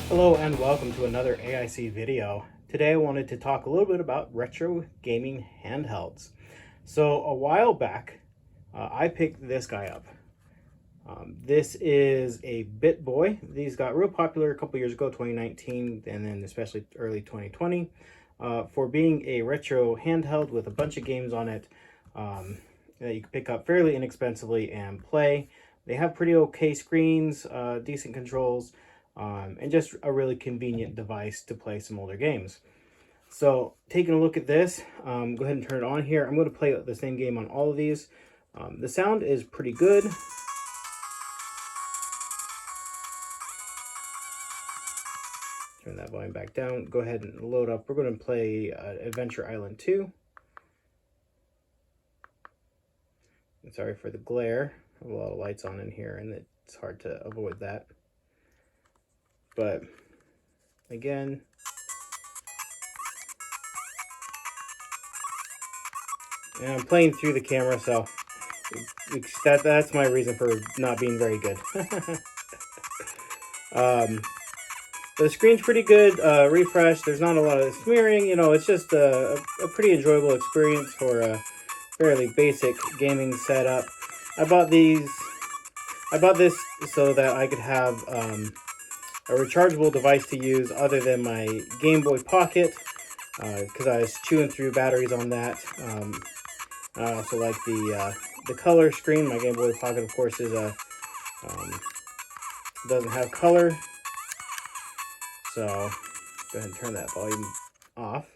Hello and welcome to another AIC video. Today I wanted to talk a little bit about retro gaming handhelds. So a while back, I picked this guy up. This is a BitBoy. These got real popular a couple years ago, 2019, and then especially early 2020, for being a retro handheld with a bunch of games on it that you can pick up fairly inexpensively and play. They have pretty okay screens, decent controls, and just a really convenient device to play some older games. So taking a look at this, go ahead and turn it on here. I'm going to play the same game on all of these. The sound is pretty good. Turn that volume back down. Go ahead and load up. We're going to play Adventure Island 2. I'm sorry for the glare. I have a lot of lights on in here and it's hard to avoid that. But again, and I'm playing through the camera, so that's my reason for not being very good. The screen's pretty good, refresh. There's not a lot of smearing, it's just a pretty enjoyable experience for a fairly basic gaming setup. I bought this so that I could have a rechargeable device to use other than my Game Boy Pocket, because I was chewing through batteries on that. I also like the color screen. My Game Boy Pocket, of course, is doesn't have color. So go ahead and turn that volume off.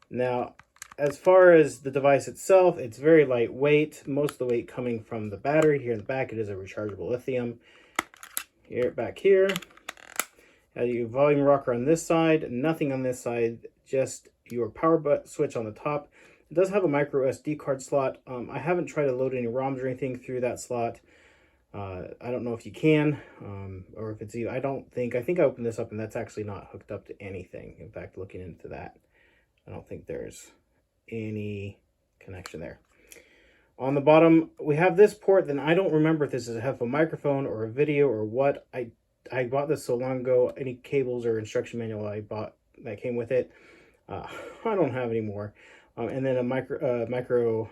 Now, as far as the device itself, it's very lightweight. Most of the weight coming from the battery. Here in the back, it is a rechargeable lithium. Back here, your volume rocker on this side. Nothing on this side. Just your power button switch on the top. It does have a micro SD card slot. I haven't tried to load any ROMs or anything through that slot. I don't know if you can, or if it's even, I think I opened this up and that's actually not hooked up to anything. In fact, looking into that, I don't think there's any connection there. On the bottom, we have this port. Then I don't remember if this is a microphone or a video or what. I bought this so long ago. Any cables or instruction manual I bought that came with it, I don't have anymore. And then a micro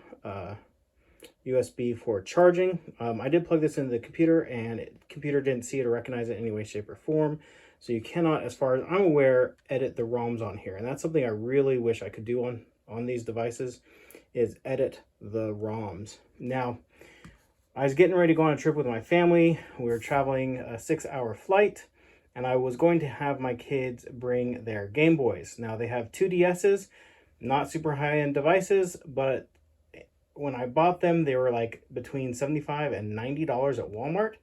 USB for charging. I did plug this into the computer, and the computer didn't see it or recognize it in any way, shape, or form. So you cannot, as far as I'm aware, edit the ROMs on here. And that's something I really wish I could do on these devices, is edit the ROMs. Now, I was getting ready to go on a trip with my family. We were traveling a 6-hour flight, and I was going to have my kids bring their Game Boys. Now, they have 2DSs, not super high-end devices, but when I bought them, they were like between $75 and $90 at Walmart.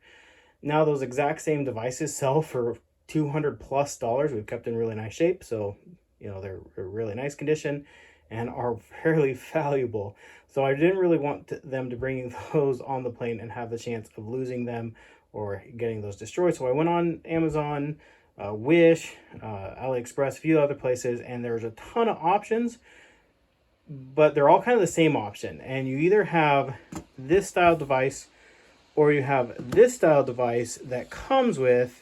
Now those exact same devices sell for $200+. We've kept in really nice shape, so they're really nice condition and are fairly valuable. So I didn't really want them to bring those on the plane and have the chance of losing them or getting those destroyed. So I went on Amazon, Wish, AliExpress, a few other places, and there's a ton of options, but they're all kind of the same option. And you either have this style device or you have this style device that comes with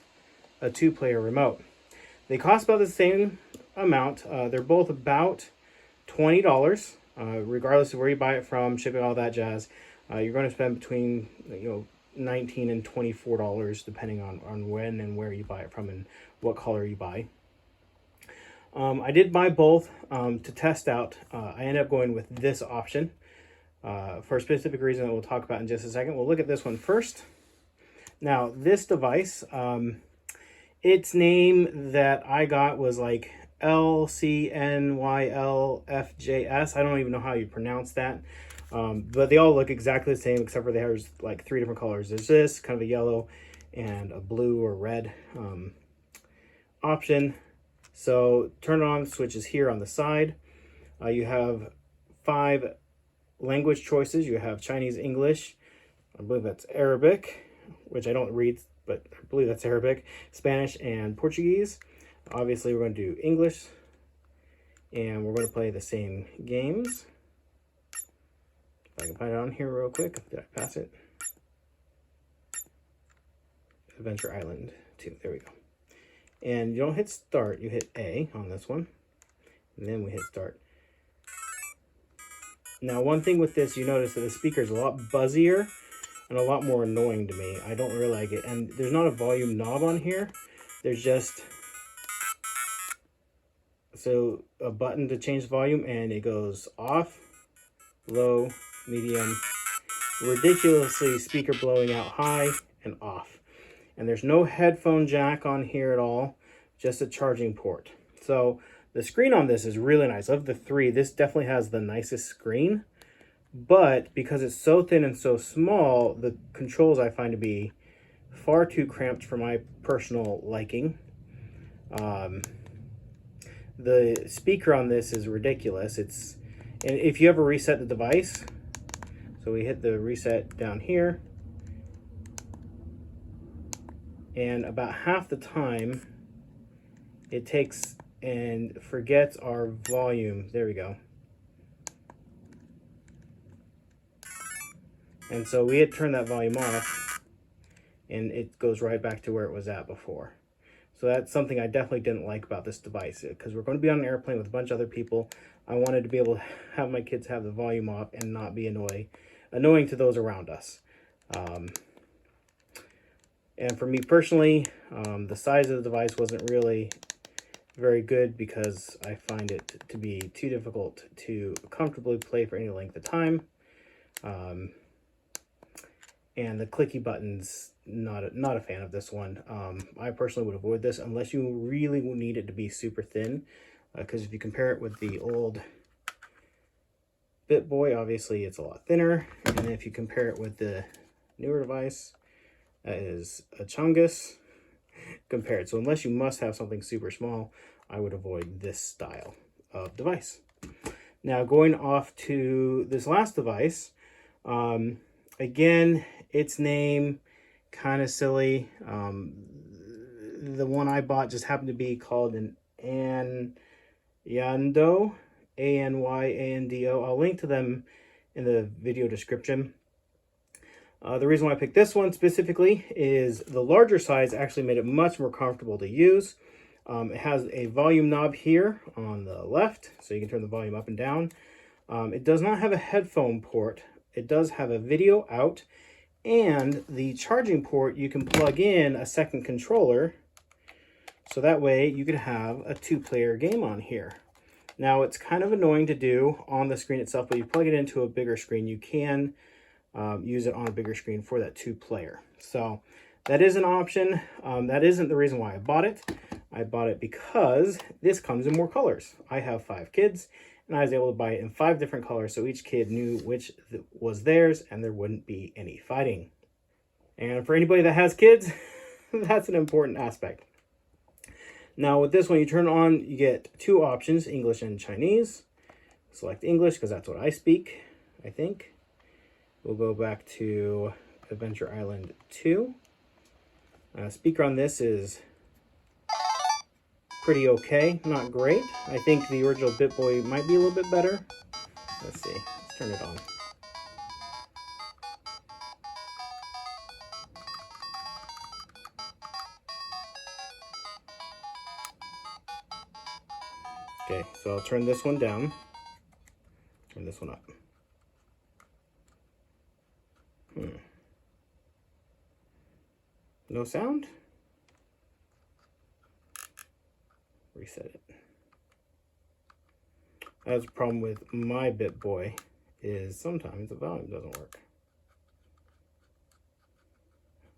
a 2-player remote. They cost about the same amount. They're both about $20, regardless of where you buy it from, shipping, all that jazz. You're going to spend between $19 and $24, depending on when and where you buy it from and what color you buy. I did buy both to test out. I ended up going with this option for a specific reason that we'll talk about in just a second. We'll look at this one first. Now, this device, its name that I got was like Lcnylfjs. I don't even know how you pronounce that. But they all look exactly the same, except for there's like 3 different colors. There's this, kind of a yellow, and a blue or red option. So turn it on, switch is here on the side. You have 5 language choices. You have Chinese, English, I believe that's Arabic, which I don't read, but I believe that's Arabic, Spanish, and Portuguese. Obviously, we're going to do English, and we're going to play the same games. If I can find it on here real quick. Did I pass it? Adventure Island 2. There we go. And you don't hit start, you hit A on this one, and then we hit start. Now, one thing with this, you notice that the speaker is a lot buzzier and a lot more annoying to me. I don't really like it. And there's not a volume knob on here. There's just a button to change the volume, and it goes off, low, medium, ridiculously speaker blowing out high, and off. And there's no headphone jack on here at all, just a charging port. So the screen on this is really nice. Of the three, this definitely has the nicest screen. But because it's so thin and so small, the controls I find to be far too cramped for my personal liking. The speaker on this is ridiculous. And if you ever reset the device, so we hit the reset down here, and about half the time it takes and forgets our volume. There we go. And so we had turned that volume off, and it goes right back to where it was at before. So that's something I definitely didn't like about this device, because we're going to be on an airplane with a bunch of other people. I wanted to be able to have my kids have the volume off and not be annoying to those around us. And for me personally, the size of the device wasn't really very good, because I find it to be too difficult to comfortably play for any length of time. And the clicky buttons, not a fan of this one. I personally would avoid this unless you really need it to be super thin, because if you compare it with the old BitBoy, obviously it's a lot thinner. And if you compare it with the newer device, that is a chungus compared. So unless you must have something super small, I would avoid this style of device. Now, going off to this last device, again, its name, kind of silly. The one I bought just happened to be called an Anyando, A-N-Y-A-N-D-O. I'll link to them in the video description. The reason why I picked this one specifically is the larger size actually made it much more comfortable to use. It has a volume knob here on the left, so you can turn the volume up and down. It does not have a headphone port. It does have a video out, and the charging port, you can plug in a second controller, so that way you could have a two-player game on here. Now, it's kind of annoying to do on the screen itself, but you plug it into a bigger screen, you can use it on a bigger screen for that two-player. So that is an option. That isn't the reason why I bought it. I bought it because this comes in more colors. I have 5 kids, and I was able to buy it in 5 different colors, so each kid knew which was theirs, and there wouldn't be any fighting. And for anybody that has kids, that's an important aspect. Now, with this one, you turn on, you get 2 options, English and Chinese. Select English, because that's what I speak, I think. We'll go back to Adventure Island 2. Speaker on this is pretty okay, not great. I think the original BitBoy might be a little bit better. Let's see, let's turn it on. Okay, so I'll turn this one down, turn this one up. No sound? Reset it. That's a problem with my BitBoy, is sometimes the volume doesn't work.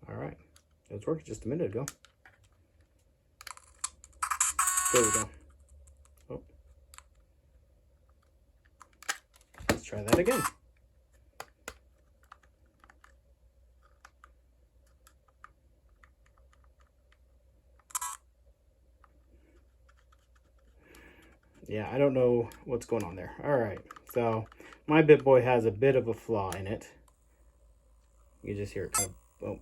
Alright, it was working just a minute ago. There we go. Oh. Let's try that again. Yeah, I don't know what's going on there. All right, so my BitBoy has a bit of a flaw in it. You just hear it kind of, oh.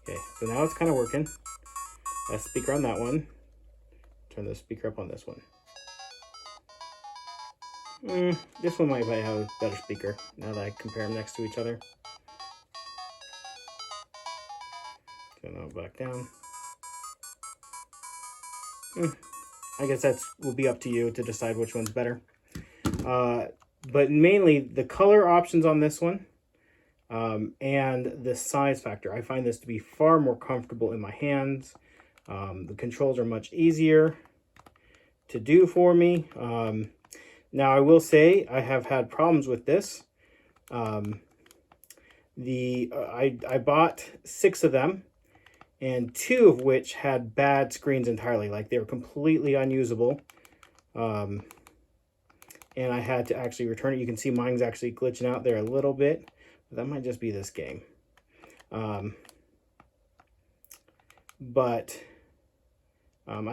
Okay, so now it's kind of working. That speaker on that one. Turn the speaker up on this one. This one might have a better speaker now that I compare them next to each other. So now back down. I guess that will be up to you to decide which one's better. But mainly the color options on this one and the size factor. I find this to be far more comfortable in my hands. The controls are much easier to do for me. Now I will say I have had problems with this. I bought 6 of them, and 2 of which had bad screens entirely, like they were completely unusable. And I had to actually return it. You can see mine's actually glitching out there a little bit, but that might just be this game. I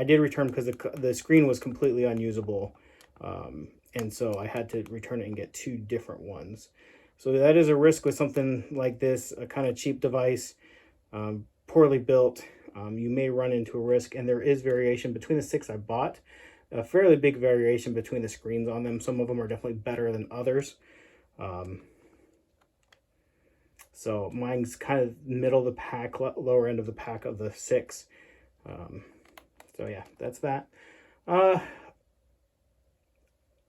did return because the screen was completely unusable. And so I had to return it and get 2 different ones. So that is a risk with something like this, a kind of cheap device, poorly built. You may run into a risk, and there is variation between the 6 I bought. A fairly big variation between the screens on them. Some of them are definitely better than others. So mine's kind of middle of the pack, lower end of the pack of the 6. So yeah, that's that.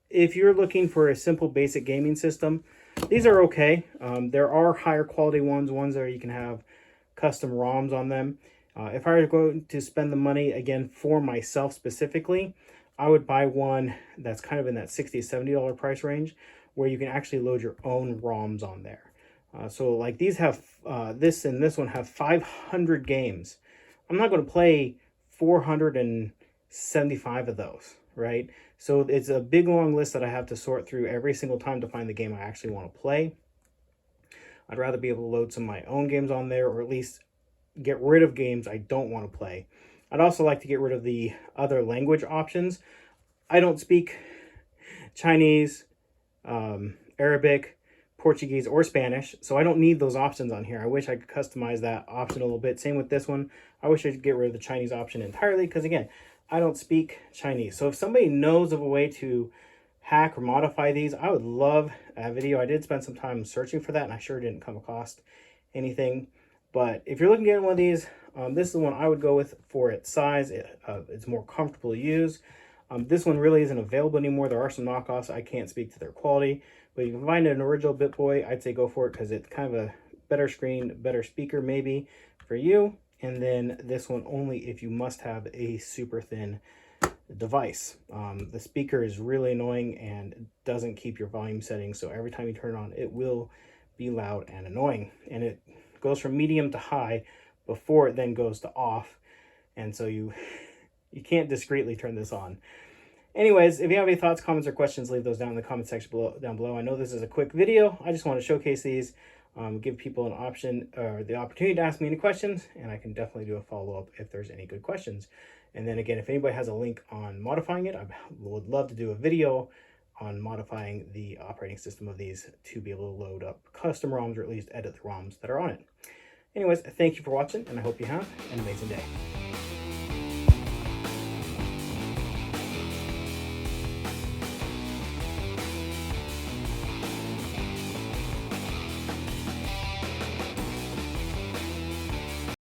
If you're looking for a simple basic gaming system, these are okay. There are higher quality ones where you can have custom ROMs on them. If I were going to spend the money, again, for myself specifically, I would buy one that's kind of in that $60 to $70 price range, where you can actually load your own ROMs on there. So like these have, this and this one have 500 games. I'm not going to play 475 of those, right? So it's a big long list that I have to sort through every single time to find the game I actually want to play. I'd rather be able to load some of my own games on there, or at least get rid of games I don't want to play. I'd also like to get rid of the other language options. I don't speak Chinese, Arabic, Portuguese, or Spanish, so I don't need those options on here. I wish I could customize that option a little bit. Same with this one. I wish I could get rid of the Chinese option entirely, because again, I don't speak Chinese. So if somebody knows of a way to hack or modify these, I would love a video. I did spend some time searching for that, and I sure didn't come across anything. But if you're looking at one of these, this is the one I would go with for its size. It's more comfortable to use. This one really isn't available anymore. There are some knockoffs. I can't speak to their quality, but you can find an original BitBoy. I'd say go for it, because it's kind of a better screen, better speaker maybe for you. And then this one only if you must have a super thin device. The speaker is really annoying and doesn't keep your volume settings, so every time you turn it on, it will be loud and annoying. And it goes from medium to high before it then goes to off, and so you can't discreetly turn this on. Anyways, if you have any thoughts, comments, or questions, leave those down in the comment section down below. I know this is a quick video. I just want to showcase these, give people an option or the opportunity to ask me any questions, and I can definitely do a follow-up if there's any good questions. And then again, if anybody has a link on modifying it, I would love to do a video on modifying the operating system of these to be able to load up custom ROMs, or at least edit the ROMs that are on it. Anyways, thank you for watching, and I hope you have an amazing day.